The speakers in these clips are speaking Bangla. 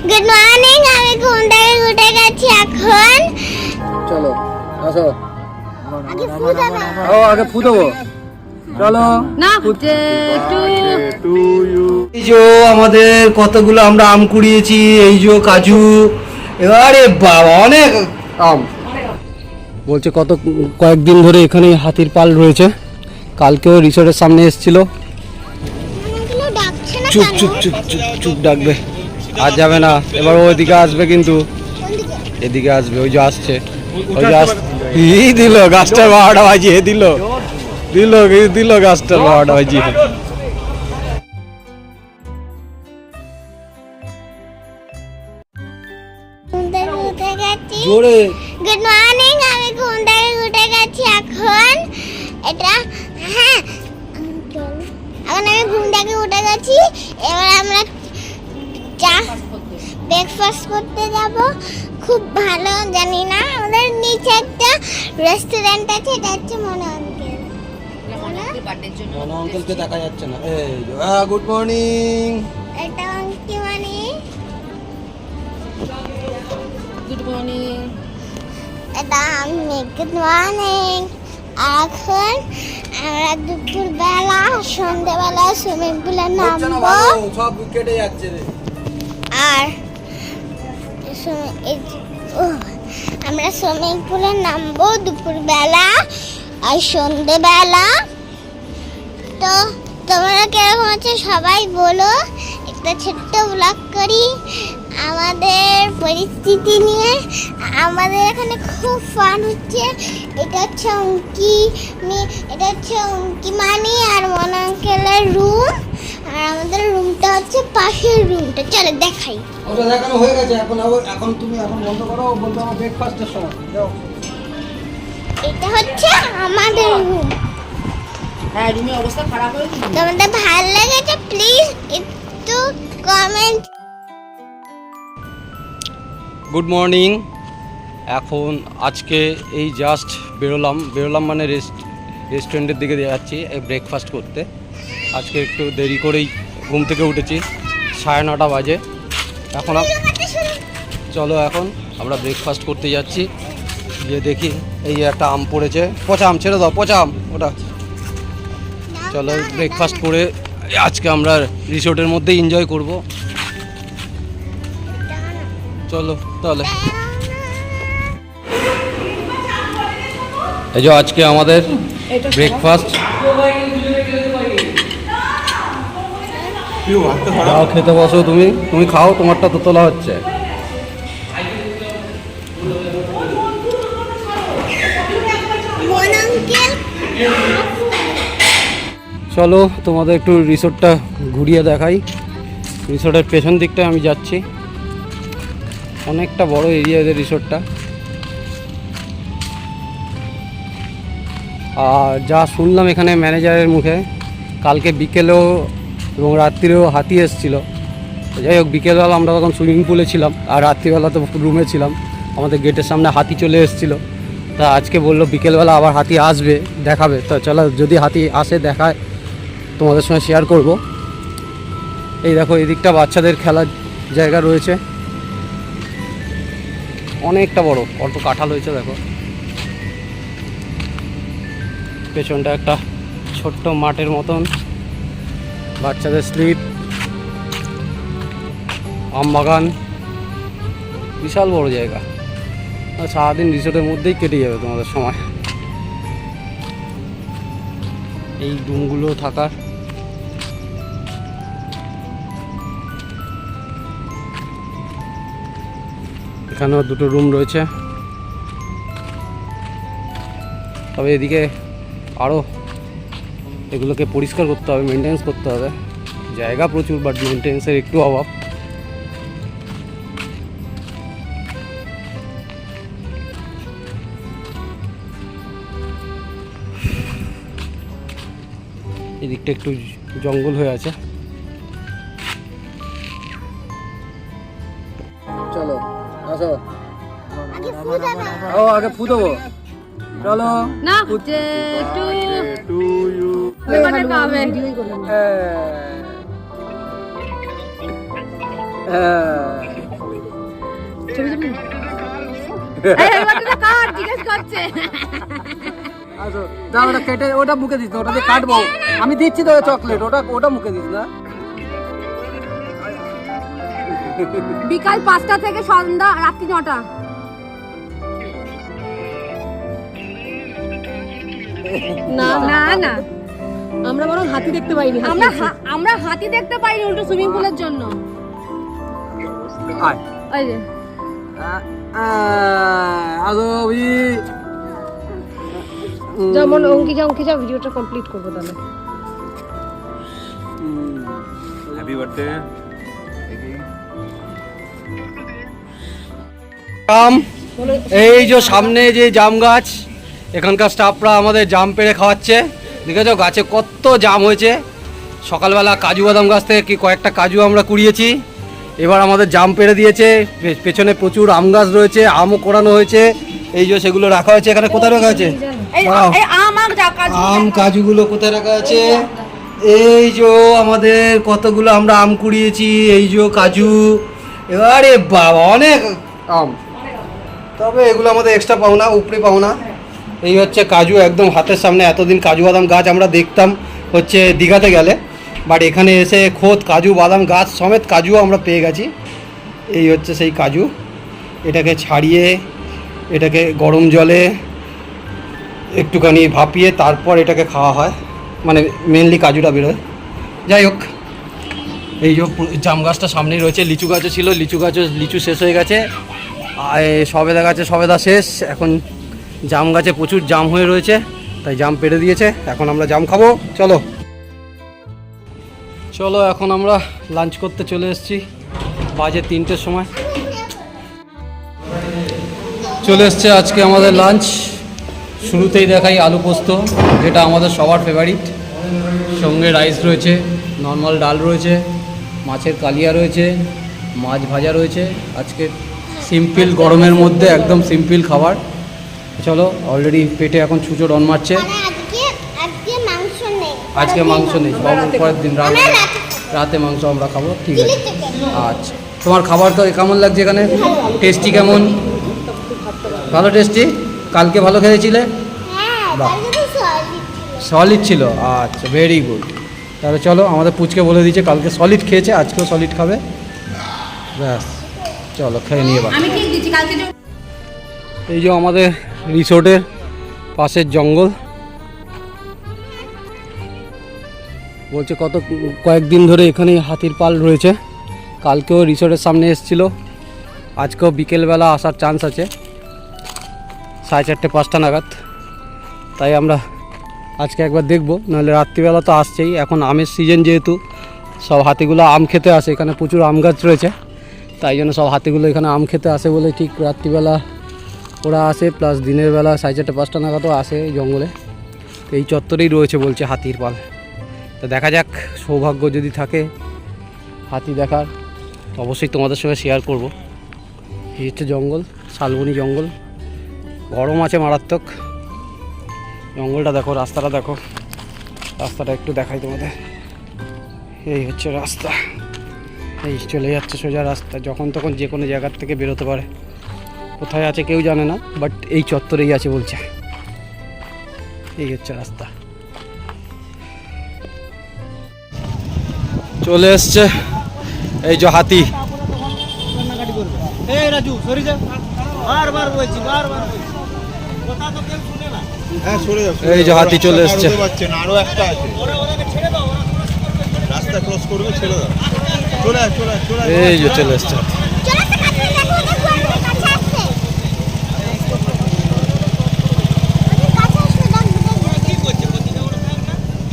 Good morning. আমি ঘুম থেকে উঠে গেছি এখন। চলো আসো। আগে ফু দাও। আগে ফু দেবো। চলো না এই যে আমাদের কতগুলো আমরা আম কুড়িয়েছি, এই যে কাজু। এবারে বাবা অনেক আম। বলছে কয়েকদিন ধরে এখানে হাতির পাল রয়েছে। কালকেও রিসোর্টের সামনে এসেছিল। এগুলো ডাকছে না চুপ কেন? চুপ চুপ চুপ চুপ ডাকবে। আর যাবে না, এবার ওইদিকে আসবে কিন্তু। কোন দিকে? এদিকে আসবে, ওই যে আসছে, ওই যে দিল গাছটার 12টা বাজিয়ে দিল দিল দিল গাছটার 12টা বাজিয়ে। ঘুম থেকে উঠে গেছি। জোরে গুড মর্নিং। আমি ঘুম থেকে উঠে গেছি এখন। এটা হ্যাঁ চল। এখন আমি ঘুম থেকে উঠে গেছি। এবার আমরা চা ব্রেকফাস্ট করতে যাব। খুব ভালো, জানি না, আমাদের নিচে একটা রেস্টুরেন্ট আছে, এটা হচ্ছে মনে অঙ্কেল। মনো আঙ্কেলকে দেখা যাচ্ছে না। এই গুড মর্নিং। এটা অঙ্কি মানে গুড মর্নিং। এটা আমি। Good morning. এখন আমরা দুপুরবেলা সন্ধ্যেবেলা সুইমিং পুলে নামবো। সব কেটে যাচ্ছে রে। আর আমরা সুইমিং পুলে নামবো দুপুরবেলা আর সন্ধ্যেবেলা। তো তোমরা কিরকম আছে সবাই বলো। একটা ছোট্ট ব্লগ করি আমাদের পরিস্থিতি নিয়ে। আমাদের এখানে খুব ফান হচ্ছে। এটা হচ্ছে এটা হচ্ছে অঙ্কি মানি আর মন আঙ্কেলের রুম। আর আমাদের রুমটা হচ্ছে পাশের রুমটা। চলো দেখাই। ওটা দেখানো হয়ে গেছে। এখন তুমি বন্ধ করো, বলতে আমার ব্রেকফাস্টের সময় যাও। এটা হচ্ছে আমাদের রুম। হ্যাঁ, রুমের অবস্থা খারাপ হয়ে গেছে। তোমাদের ভালো লেগেছে প্লিজ একটু কমেন্ট। Good morning. এখন আজকে এই জাস্ট বেরোলাম মানে রেস্টুরেন্টের দিকে যাচ্ছি ব্রেকফাস্ট করতে। আজকে একটু দেরি করেই ঘুম থেকে উঠেছি, 9:30 বাজে এখন। চলো এখন আমরা ব্রেকফাস্ট করতে যাচ্ছি। গিয়ে দেখি এই যে একটা আম পড়েছে, পচা আম, ছেড়ে দাও, পচা আম ওটা। চলো ব্রেকফাস্ট করে আজকে আমরা রিসোর্টের মধ্যেই এনজয় করব। চলো তাহলে। এই যে আজকে আমাদের ব্রেকফাস্ট। খাও, খেতে বসো। তুমি খাও, তোমারটা তো তোলা হচ্ছে। মন আঙ্কেল চলো তোমাদের একটু রিসোর্টটা ঘুরিয়ে দেখাই। রিসোর্টের পেছন দিকটায় আমি যাচ্ছি। অনেকটা বড় এরিয়া এদের রিসোর্টটা। আর যা শুনলাম এখানে ম্যানেজারের মুখে, কালকে বিকেলেও এবং রাত্রিরেও হাতি এসেছিল। যাই হোক, বিকেলবেলা আমরা তখন সুইমিং পুলে ছিলাম আর রাত্রিবেলা তো রুমে ছিলাম। আমাদের গেটের সামনে হাতি চলে এসেছিলো। তা আজকে বললো বিকেলবেলা আবার হাতি আসবে, দেখাবে। তো চলো, যদি হাতি আসে দেখায় তোমাদের সঙ্গে শেয়ার করব। এই দেখো, এদিকটা বাচ্চাদের খেলার জায়গা রয়েছে, অনেকটা বড়। অল্প কাঁঠাল হয়েছে দেখো। পেছনটা একটা ছোট্ট মাঠের মতন, বাচ্চাদের স্লিপ, আম বাগান, বিশাল বড় জায়গা। সারাদিন রিসোর্টের মধ্যেই কেটে যাবে তোমাদের সময়। এই রুমগুলো থাকার। এখানেও দুটো রুম রয়েছে। তবে এদিকে আরও এগুলোকে পরিষ্কার করতে হবে, মেনটেন্স করতে হবে। জায়গা প্রচুর, বাট মেনটেন্সের একটু অভাব। এদিকটা একটু জঙ্গল হয়ে আছে। চলো আসো। আগে ফু দেবো। চলো না জিজ্ঞেস করছে। আচ্ছা দাও, ওটা কেটে ওটা মুখে দিস না, ওটা দিয়ে কাটবো আমি, দিচ্ছি তো চকলেট, ওটা মুখে দিস না। বিকাল 5টা থেকে সন্ধ্যা রাত্রি 9টা। না না না, আমরা বরং হাতি দেখতে পাইনি। আমরা হাতি দেখতে পাইনি, উল্টো সুইমিং পুলের জন্য। আয় ওই যে যেমন অঙ্কিজা ভিডিওটা কমপ্লিট করবো তাহলে। Happy birthday. এই যে সামনে যে জাম গাছ, এখানকার স্টাফরা আমাদের জাম পেড়ে খাওয়াচ্ছে। দেখেছো গাছে কত জাম হয়েছে। সকালবেলা কাজু বাদাম গাছ থেকে কি কয়েকটা কাজু আমরা কুড়িয়েছি, এবার আমাদের জাম পেড়ে দিয়েছে। পেছনে প্রচুর আম গাছ রয়েছে, আমও কোড়ানো হয়েছে। এই যে সেগুলো রাখা হয়েছে এখানে। কোথায় রাখা আছে আম? কাজুগুলো কোথায় রাখা আছে? এই যে আমাদের কতগুলো আমরা আম কুড়িয়েছি, এই যে কাজু। এবারে বাবা অনেক আম, তবে এগুলো আমাদের এক্সট্রা পাওনা, উপরে পাওনা। এই হচ্ছে কাজু, একদম হাতের সামনে। এতদিন কাজু বাদাম গাছ আমরা দেখতাম হচ্ছে দীঘাতে গেলে, বাট এখানে এসে খোদ কাজু বাদাম গাছ সমেত কাজুও আমরা পেয়ে গেছি। এই হচ্ছে সেই কাজু। এটাকে ছাড়িয়ে এটাকে গরম জলে একটুখানি ভাপিয়ে তারপর এটাকে খাওয়া হয়, মানে মেনলি কাজুটা বেরোয়। যাই হোক, এই যে জাম গাছটা সামনেই রয়েছে। লিচু গাছও ছিল, লিচু শেষ হয়ে গেছে। আর সবেদা গাছে সবেদা শেষ। এখন জাম গাছে প্রচুর জাম হয়ে রয়েছে, তাই জাম পেড়ে দিয়েছে। এখন আমরা জাম খাবো। চলো চলো, এখন আমরা লাঞ্চ করতে চলে এসেছি। বাজে 3টের সময় চলে এসছে আজকে আমাদের লাঞ্চ। শুরুতেই দেখাই আলু পোস্ত, যেটা আমাদের সবার ফেভারিট। সঙ্গে রাইস রয়েছে, নর্মাল ডাল রয়েছে, মাছের কালিয়া রয়েছে, মাছ ভাজা রয়েছে। আজকে সিম্পল, গরমের মধ্যে একদম সিম্পল খাবার। চলো, অলরেডি পেটে এখন ছুঁচো ডন মারছে। আজকে মাংস নেই, পরের দিন রাতে মাংস আমরা খাবো। ঠিক আছে, আচ্ছা। তোমার খাবার তো কেমন লাগছে এখানে? টেস্টি কেমন? ভালো টেস্টি? কালকে ভালো খেয়েছিলে? সলিড ছিল, আচ্ছা, ভেরি গুড। তাহলে চলো, আমাদের পুচকে বলে দিয়েছে কালকে সলিড খেয়েছে, আজকেও সলিড খাবে। ব্যাস, চলো খেয়ে নিয়ে এবার। এই যে আমাদের রিসোর্টের পাশের জঙ্গল। বলছে কয়েকদিন ধরে এখানেই হাতির পাল রয়েছে। কালকেও রিসোর্টের সামনে এসেছিলো, আজকেও বিকেলবেলা আসার চান্স আছে, 4:30-5টা নাগাদ। তাই আমরা আজকে একবার দেখবো, নাহলে রাত্রিবেলা তো আসছেই। এখন আমের সিজন, যেহেতু সব হাতিগুলো আম খেতে আসে, এখানে প্রচুর আম গাছ রয়েছে, তাই জন্য সব হাতিগুলো এখানে আম খেতে আসে বলে ঠিক রাত্রিবেলা ওরা আসে, প্লাস দিনের বেলা 4:30-5টা নাগাদও আসে এই জঙ্গলে। তো এই চত্বরেই রয়েছে বলছে হাতির পাল। তো দেখা যাক, সৌভাগ্য যদি থাকে হাতি দেখার, অবশ্যই তোমাদের সঙ্গে শেয়ার করব। এই হচ্ছে জঙ্গল, শালবনি জঙ্গল। গরম আছে মারাত্মক। জঙ্গলটা দেখো, রাস্তাটা দেখো, রাস্তাটা একটু দেখাই তোমাদের। এই হচ্ছে রাস্তা, এই চলে যাচ্ছে সোজা রাস্তা। যখন তখন যে কোনো জায়গার থেকে বেরোতে পারে। কোথায় আছে কেউ জানে না, বাট এই চত্বরেই আছে বলছে। এই হচ্ছে রাস্তা। চলে এসছে এই যে হাতি। এই যে হাতি চলে এসছে। আরো একটা আছে, রাস্তা ক্রস করবে, ছেড়ে দাও। এই যে চলে এসছে।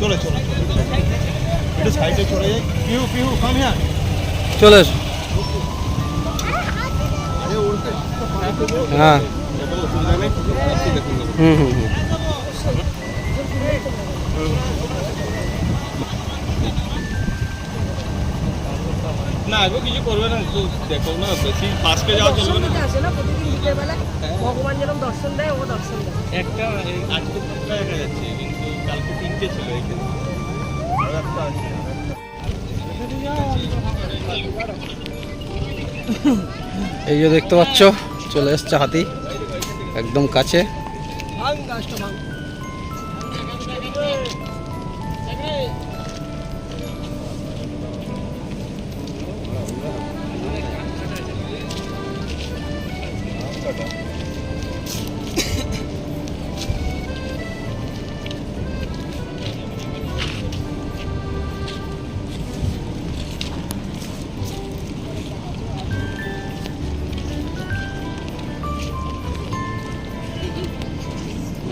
চলে চলে এসো। হ্যাঁ, হুম। না গো, কিছু করবে না, তো দেখো না, বেশি ফাস্টে যাওয়া চলবে না। ভগবান যেরকম দর্শন দেয়, ও দর্শন দেয়। একটা আজকে 2টা দেখা যাচ্ছে, কিন্তু কালকে 3টে ছিল এখানে। আরো একটা আছে। এই যে দেখতে পাচ্ছ চলে এসছে হাতি একদম কাছে।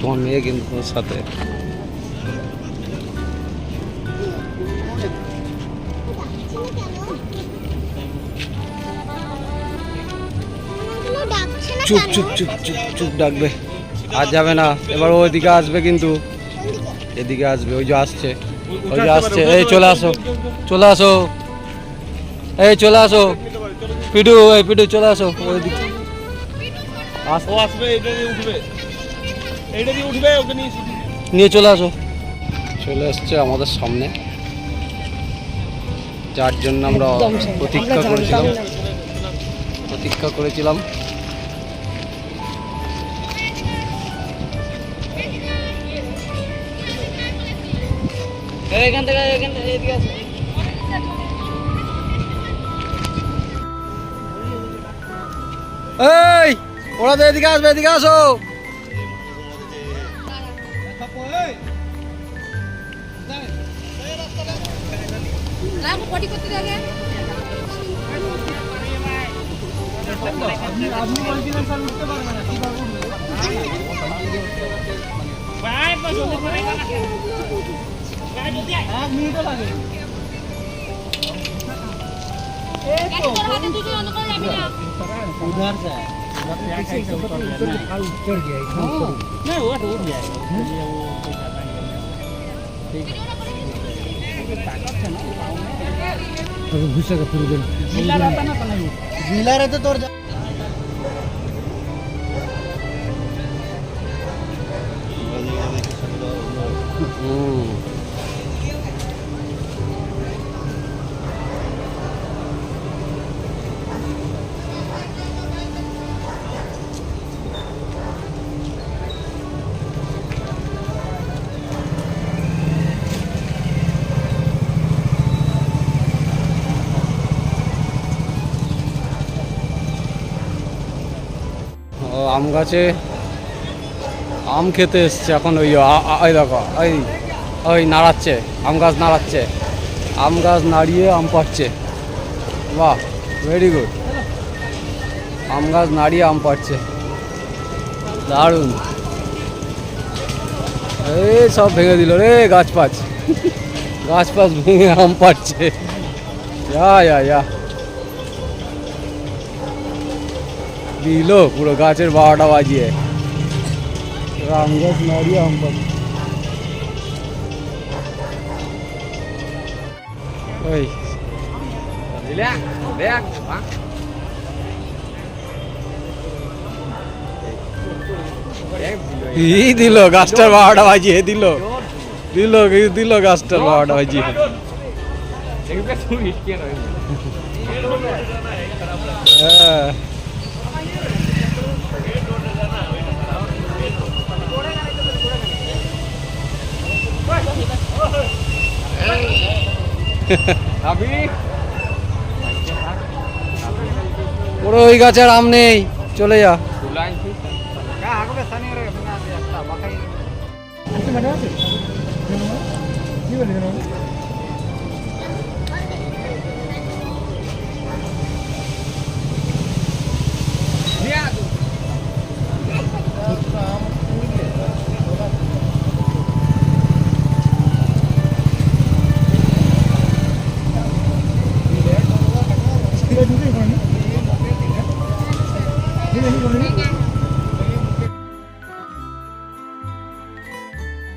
তোমার মেয়ে কিন্তু তোমার সাথে। ডাকছে না চুপ কেন? চুপ চুপ চুপ চুপ ডাকবে, আর যাবে না। এবার ওইদিকে আসবে কিন্তু, এদিকে আসবে। ওই যে আসছে, ওই যে আসছে। এই চলে আসো, চলে আসো, এই চলে আসো পিটু, এই পিটু চলে আসো ওইদিকে। ও আসবে, এটা দিয়ে উঠবে, এইটা দিয়ে উঠবে, ওকে নিয়ে নিয়ে চলে আসো। চলে আসছে আমাদের সামনে, যার জন্য আমরা প্রতীক্ষা করেছিলাম। এখান থেকে এদিকে আসো। এই ওরা তো এদিকে আসবে, এদিকে আসো। পটি করতে যাবে। আপনি বলছিলেন স্যার উঠতে পারবে না, কিভাবে উঠবে? এক মিনিটও লাগে। उधर से चढ़ गया नहीं, वो उठ जाएगा, इसलिए वो कोई ज्यादा नहीं करना। ठीक है, ताकत है ना अगर घुसेगा फिर गीला रहता ना तो नहीं, गीला रहता तो আম গাছে আম খেতে এসছে এখন। ওই ওই দেখো, ওই ওই নাড়াচ্ছে, আম গাছ নাড়াচ্ছে, আম গাছ নাড়িয়ে আম পাড়ছে। বাহ, ভেরি গুড। আম গাছ নাড়িয়ে আম পাড়ছে, দারুণ। এই সব ভেঙে দিল রে গাছ পাছ, গাছ পাছ ভেঙে আম পাড়ছে। ইয়া দিল পুরো গাছের 12টা বাজিয়ে, আম গাছ নাড়িয়ে আম পাড়ছে। ওই এই দিল গাছটার 12টা বাজিয়ে দিল, দিল গাছটার 12টা বাজিয়ে। হ্যাঁ পুরো ওই গাছের আম নেই, চলে যা। কি বলে